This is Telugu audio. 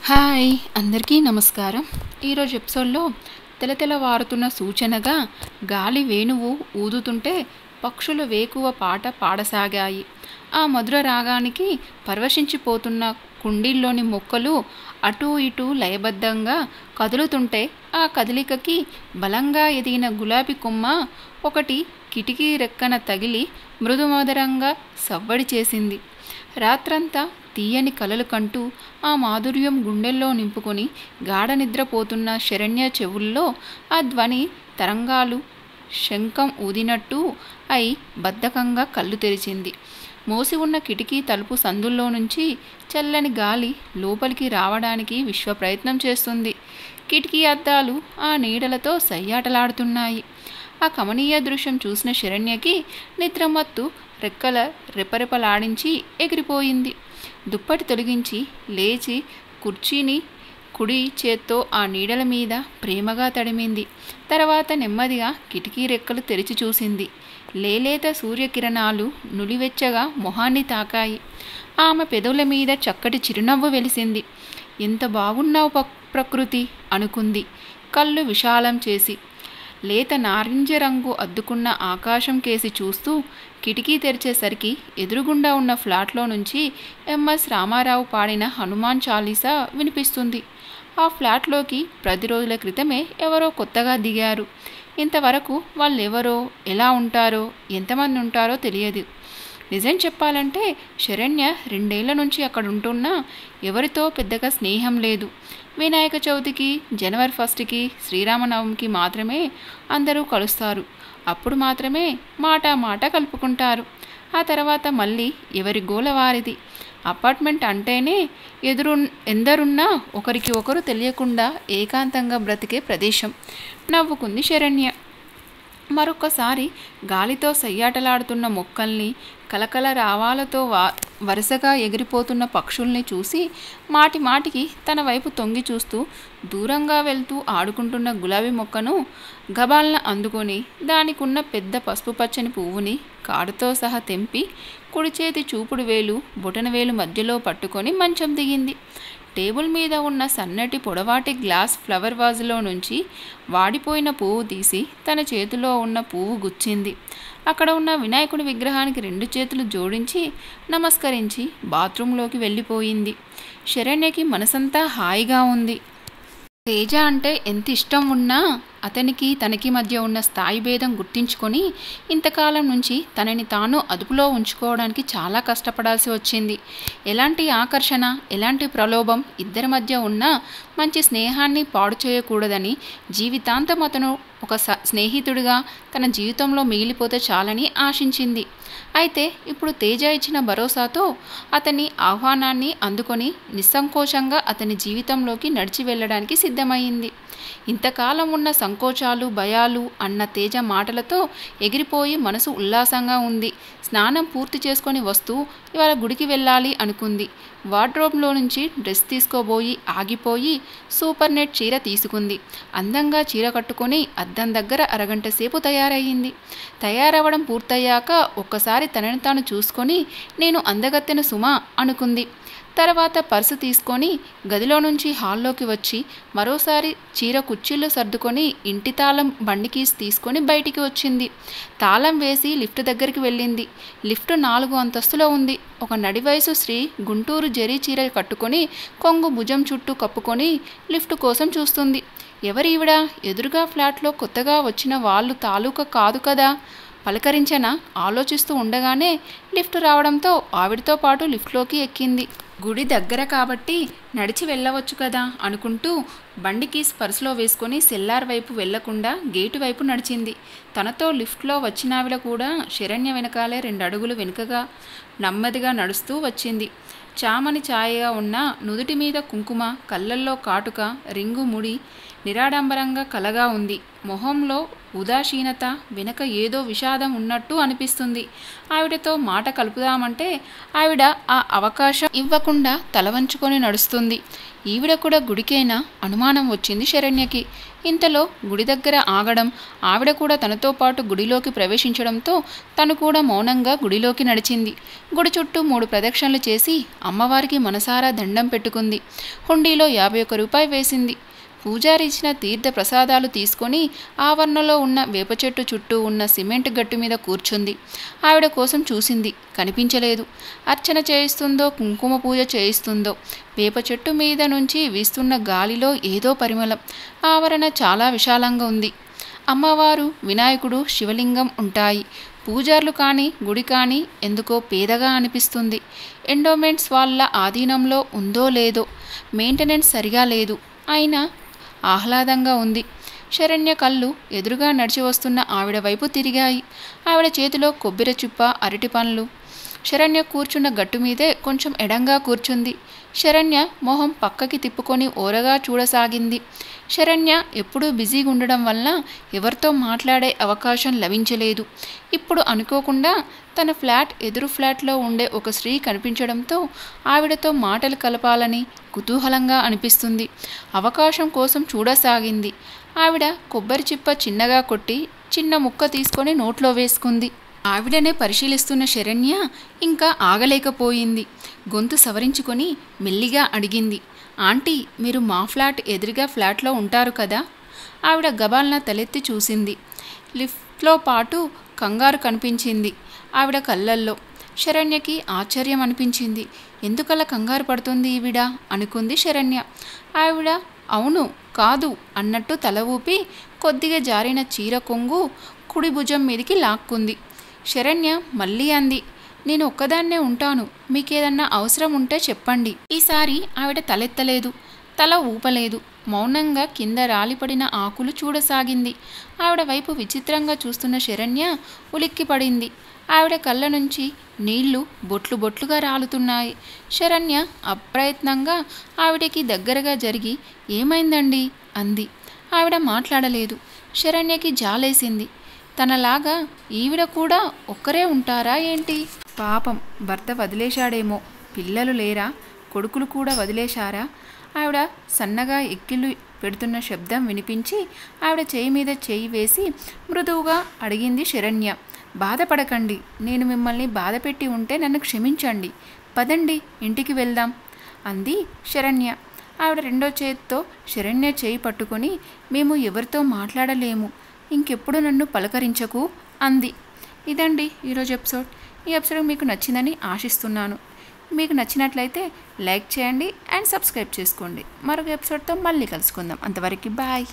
హాయ్ అందరికీ నమస్కారం. ఈరోజు ఎపిసోడ్లో తెలతెలవారుతున్న సూచనగా గాలి వేణువు ఊదుతుంటే పక్షులు వేకువ పాట పాడసాగాయి. ఆ మధుర రాగానికి పరవశించిపోతున్న కుండీల్లోని మొక్కలు అటూ ఇటూ లయబద్ధంగా కదులుతుంటే ఆ కదలికకి బలంగా ఎదిగిన గులాబీ కొమ్మ ఒకటి కిటికీ రెక్కన తగిలి మృదుమధురంగా సవ్వడి చేసింది. రాత్రంతా తీయని కలలు కంటూ ఆ మాధుర్యం గుండెల్లో నింపుకొని గాఢ నిద్రపోతున్న శరణ్య చెవుల్లో ఆ ధ్వని తరంగాలు శంఖం ఊదినట్టు అయి బద్ధకంగా కళ్ళు తెరిచింది. మోసి ఉన్న కిటికీ తలుపు సందుల్లో నుంచి చల్లని గాలి లోపలికి రావడానికి విశ్వ ప్రయత్నం చేస్తుంది. కిటికీ అద్దాలు ఆ నీడలతో సయ్యాటలాడుతున్నాయి. ఆ కమనీయ దృశ్యం చూసిన శరణ్యకి నిద్రమత్తు రెక్కల రెపరెపలాడించి ఎగిరిపోయింది. దుప్పటి తొలగించి లేచి కుర్చీని కుడి చేత్తో ఆ నీడల మీద ప్రేమగా తడిమింది. తర్వాత నెమ్మదిగా కిటికీ రెక్కలు తెరిచి చూసింది. లేలేత సూర్యకిరణాలు నులివెచ్చగా మొహాన్ని తాకాయి. ఆమె పెదవుల మీద చక్కటి చిరునవ్వు వెలిసింది. ఎంత బాగున్నావు ప్రకృతి అనుకుంది కళ్ళు విశాలం చేసి. లేత నారింజ రంగు అద్దుకున్న ఆకాశం కేసి చూస్తూ కిటికీ తెరిచేసరికి ఎదురుగుండా ఉన్న ఫ్లాట్లో నుంచి ఎంఎస్ రామారావు పాడిన హనుమాన్ చాలీసా వినిపిస్తుంది. ఆ ఫ్లాట్లోకి 10 రోజుల క్రితమే ఎవరో కొత్తగా దిగారు. ఇంతవరకు వాళ్ళెవరో, ఎలా ఉంటారో, ఎంతమంది ఉంటారో తెలియదు. నిజం చెప్పాలంటే శరణ్య 2 ఏళ్ల నుంచి అక్కడ ఉంటున్నా ఎవరితో పెద్దగా స్నేహం లేదు. వినాయక చవితికి, జనవరి 1కి, శ్రీరామనవమికి మాత్రమే అందరూ కలుస్తారు. అప్పుడు మాత్రమే మాట కలుపుకుంటారు. ఆ తర్వాత మళ్ళీ ఎవరి గోల వారిది. అపార్ట్మెంట్ అంటేనే ఎందరున్నా ఒకరికి ఒకరు తెలియకుండా ఏకాంతంగా బ్రతికే ప్రదేశం. నవ్వుకుంది శరణ్య. మరొక్కసారి గాలితో సయ్యాటలాడుతున్న మొక్కల్ని, కలకల రావాలతో వరుసగా ఎగిరిపోతున్న పక్షుల్ని చూసి మాటికి తన వైపు తొంగి చూస్తూ దూరంగా వెళ్తూ ఆడుకుంటున్న గులాబీ మొక్కను గబాల్న అందుకొని దానికున్న పెద్ద పసుపు పచ్చని పువ్వుని కాడుతో సహా తెంపి కుడి చేతి చూపుడు వేలు బొటన వేలు మధ్యలో పట్టుకొని మంచం దిగింది. టేబుల్ మీద ఉన్న సన్నటి పొడవాటి గ్లాస్ ఫ్లవర్ వాజులో నుంచి వాడిపోయిన పువ్వు తీసి తన చేతిలో ఉన్న పువ్వు గుచ్చింది. అక్కడ ఉన్న వినాయకుడి విగ్రహానికి 2 చేతులు జోడించి నమస్కరించి బాత్రూంలోకి వెళ్ళిపోయింది. శరణ్యకి మనసంతా హాయిగా ఉంది. తేజ అంటే ఎంత ఇష్టం ఉన్నా అతనికి తనకి మధ్య ఉన్న స్థాయి భేదం గుర్తించుకొని ఇంతకాలం నుంచి తనని తాను అదుపులో ఉంచుకోవడానికి చాలా కష్టపడాల్సి వచ్చింది. ఎలాంటి ఆకర్షణ, ఎలాంటి ప్రలోభం ఇద్దరి మధ్య ఉన్నా మంచి స్నేహాన్ని పాడు చేయకూడదని జీవితాంతం అతను ఒక స్నేహితుడిగా తన జీవితంలో మిగిలిపోతే చాలని ఆశించింది. అయితే ఇప్పుడు తేజ ఇచ్చిన భరోసాతో అతని ఆహ్వానాన్ని అందుకొని నిస్సంకోచంగా అతని జీవితంలోకి నడిచి వెళ్ళడానికి సిద్ధమైంది. ఇంతకాలం ఉన్న సంకోచాలు, భయాలు అన్న తేజ మాటలతో ఎగిరిపోయి మనసు ఉల్లాసంగా ఉంది. స్నానం పూర్తి చేసుకొని వస్తూ ఇవాళ గుడికి వెళ్ళాలి అనుకుంది. వార్డ్రోబ్లో నుంచి డ్రెస్ తీసుకోబోయి ఆగిపోయి సూపర్ నెట్ చీర తీసుకుంది. అందంగా చీర కట్టుకొని అద్దం దగ్గర అరగంట సేపు తయారయ్యింది. తయారవ్వడం పూర్తయ్యాక ఒక్కసారి తనని తాను చూసుకొని నేను అందగత్తెను సుమా అనుకుంది. తర్వాత పర్సు తీసుకొని గదిలో నుంచి హాల్లోకి వచ్చి మరోసారి చీర కుర్చీలు సర్దుకొని ఇంటి తాళం బండి కీస్ తీసుకొని బయటికి వచ్చింది. తాళం వేసి లిఫ్ట్ దగ్గరికి వెళ్ళింది. లిఫ్ట్ 4 అంతస్తులో ఉంది. ఒక నడివయసు స్త్రీ గుంటూరు జరీ చీర కట్టుకొని కొంగు భుజం చుట్టూ కప్పుకొని లిఫ్ట్ కోసం చూస్తుంది. ఎవరీవిడ? ఎదురుగా ఫ్లాట్లో కొత్తగా వచ్చిన వాళ్ళు తాలూకా కాదు కదా. పలకరించనా ఆలోచిస్తూ ఉండగానే లిఫ్ట్ రావడంతో ఆవిడతో పాటు లిఫ్ట్లోకి ఎక్కింది. గుడి దగ్గర కాబట్టి నడిచి వెళ్ళవచ్చు కదా అనుకుంటూ బండి కీస్ పర్సులో వేసుకొని సెల్లార్ వైపు వెళ్లకుండా గేటు వైపు నడిచింది. తనతో లిఫ్ట్లో వచ్చినావిడ కూడా శరణ్య వెనకాలే 2 అడుగులు వెనుకగా నెమ్మదిగా నడుస్తూ వచ్చింది. చామని ఛాయగా ఉన్న నుదుటి మీద కుంకుమ, కళ్ళల్లో కాటుక, రింగు ముడి నిరాడంబరంగా కలగా ఉంది. మొహంలో ఉదాసీనత వెనక ఏదో విషాదం ఉన్నట్టు అనిపిస్తుంది. ఆవిడతో మాట కలుపుదామంటే ఆవిడ ఆ అవకాశం ఇవ్వకుండా తల వంచుకొని నడుస్తుంది. ఈవిడ కూడా గుడికేనా అనుమానం వచ్చింది శరణ్యకి. ఇంతలో గుడి దగ్గర ఆగడం, ఆవిడ కూడా తనతో పాటు గుడిలోకి ప్రవేశించడంతో తను కూడా మౌనంగా గుడిలోకి నడిచింది. గుడి చుట్టూ 3 ప్రదక్షిణలు చేసి అమ్మవారికి మనసారా దండం పెట్టుకుంది. హుండీలో 51 రూపాయలు వేసింది. పూజారి ఇచ్చిన తీర్థ ప్రసాదాలు తీసుకొని ఆవరణలో ఉన్న వేప చెట్టు చుట్టూ ఉన్న సిమెంట్ గట్టు మీద కూర్చుంది. ఆవిడ కోసం చూసింది, కనిపించలేదు. అర్చన చేయిస్తుందో కుంకుమ పూజ చేయిస్తుందో. వేప చెట్టు మీద నుంచి వీస్తున్న గాలిలో ఏదో పరిమళం. ఆవరణ చాలా విశాలంగా ఉంది. అమ్మవారు, వినాయకుడు, శివలింగం ఉంటాయి. పూజార్లు కానీ గుడి కానీ ఎందుకో పేదగా అనిపిస్తుంది. ఎండోమెంట్స్ వాళ్ళ ఆధీనంలో ఉందో లేదో, మెయింటెనెన్స్ సరిగా లేదు. అయినా ఆహ్లాదంగా ఉంది. శరణ్య కళ్ళు ఎదురుగా నడిచి వస్తున్న ఆవిడ వైపు తిరిగాయి. ఆవిడ చేతిలో కొబ్బరి చిప్ప, అరటి పండ్లు. శరణ్య కూర్చున్న గట్టు మీదే కొంచెం ఎడంగా కూర్చుంది. శరణ్య మొహం పక్కకి తిప్పుకొని ఓరగా చూడసాగింది. శరణ్య ఎప్పుడూ బిజీగా ఉండడం వల్ల ఎవరితో మాట్లాడే అవకాశం లభించలేదు. ఇప్పుడు అనుకోకుండా తన ఫ్లాట్ ఎదురు ఫ్లాట్లో ఉండే ఒక స్త్రీ కనిపించడంతో ఆవిడతో మాటలు కలపాలని కుతూహలంగా అనిపిస్తుంది. అవకాశం కోసం చూడసాగింది. ఆవిడ కొబ్బరి చిప్ప చిన్నగా కొట్టి చిన్న ముక్క తీసుకొని నోట్లో వేసుకుంది. ఆవిడనే పరిశీలిస్తున్న శరణ్య ఇంకా ఆగలేకపోయింది. గొంతు సవరించుకొని మెల్లిగా అడిగింది, ఆంటీ, మీరు మా ఫ్లాట్ ఎదురుగా ఫ్లాట్లో ఉంటారు కదా? ఆవిడ గబాల్న తలెత్తి చూసింది. లిఫ్ట్లో పాటు కంగారు కనిపించింది ఆవిడ కళ్ళల్లో. శరణ్యకి ఆశ్చర్యం అనిపించింది. ఎందుకలా కంగారు పడుతుంది ఈవిడ అనుకుంది శరణ్య. ఆవిడ అవును కాదు అన్నట్టు తల ఊపి కొద్దిగా జారిన చీర కొంగు కుడి భుజం మీదికి లాక్కుంది. శరణ్య మళ్ళీ అంది, నేను ఒక్కదాన్నే ఉంటాను, మీకేదన్నా అవసరం ఉంటే చెప్పండి. ఈసారి ఆవిడ తలెత్తలేదు, తల ఊపలేదు. మౌనంగా కింద రాలిపడిన ఆకులు చూడసాగింది. ఆవిడ వైపు విచిత్రంగా చూస్తున్న శరణ్య ఉలిక్కిపడింది. ఆవిడ కళ్ళ నుంచి నీళ్లు బొట్లు బొట్లుగా రాలుతున్నాయి. శరణ్య అప్రయత్నంగా ఆవిడకి దగ్గరగా జరిగి ఏమైందండి అంది. ఆవిడ మాట్లాడలేదు. శరణ్యకి జాలేసింది. తనలాగా ఈవిడ కూడా ఒక్కరే ఉంటారా ఏంటి? పాపం, భర్త వదిలేశాడేమో. పిల్లలు లేరా? కొడుకులు కూడా వదిలేశారా? ఆవిడ సన్నగా ఎక్కిళ్ళు పెడుతున్న శబ్దం వినిపించి ఆవిడ చేయి మీద చేయి వేసి మృదువుగా అడిగింది శరణ్య. బాధపడకండి, నేను మిమ్మల్ని బాధపెట్టి ఉంటే నన్ను క్షమించండి. పదండి, ఇంటికి వెళ్దాం అంది శరణ్య. ఆవిడ రెండో చేతితో శరణ్య చేయి పట్టుకొని, మేము ఎవరితో మాట్లాడలేము, ఇంకెప్పుడు నన్ను పలకరించకు అంది. ఇదండి ఈరోజు ఎపిసోడ్. ఈ ఎపిసోడ్ మీకు నచ్చిందని ఆశిస్తున్నాను. మీకు నచ్చినట్లయితే లైక్ చేయండి అండ్ సబ్స్క్రైబ్ చేసుకోండి. మరొక ఎపిసోడ్తో మళ్ళీ కలుసుకుందాం. అంతవరకు బాయ్.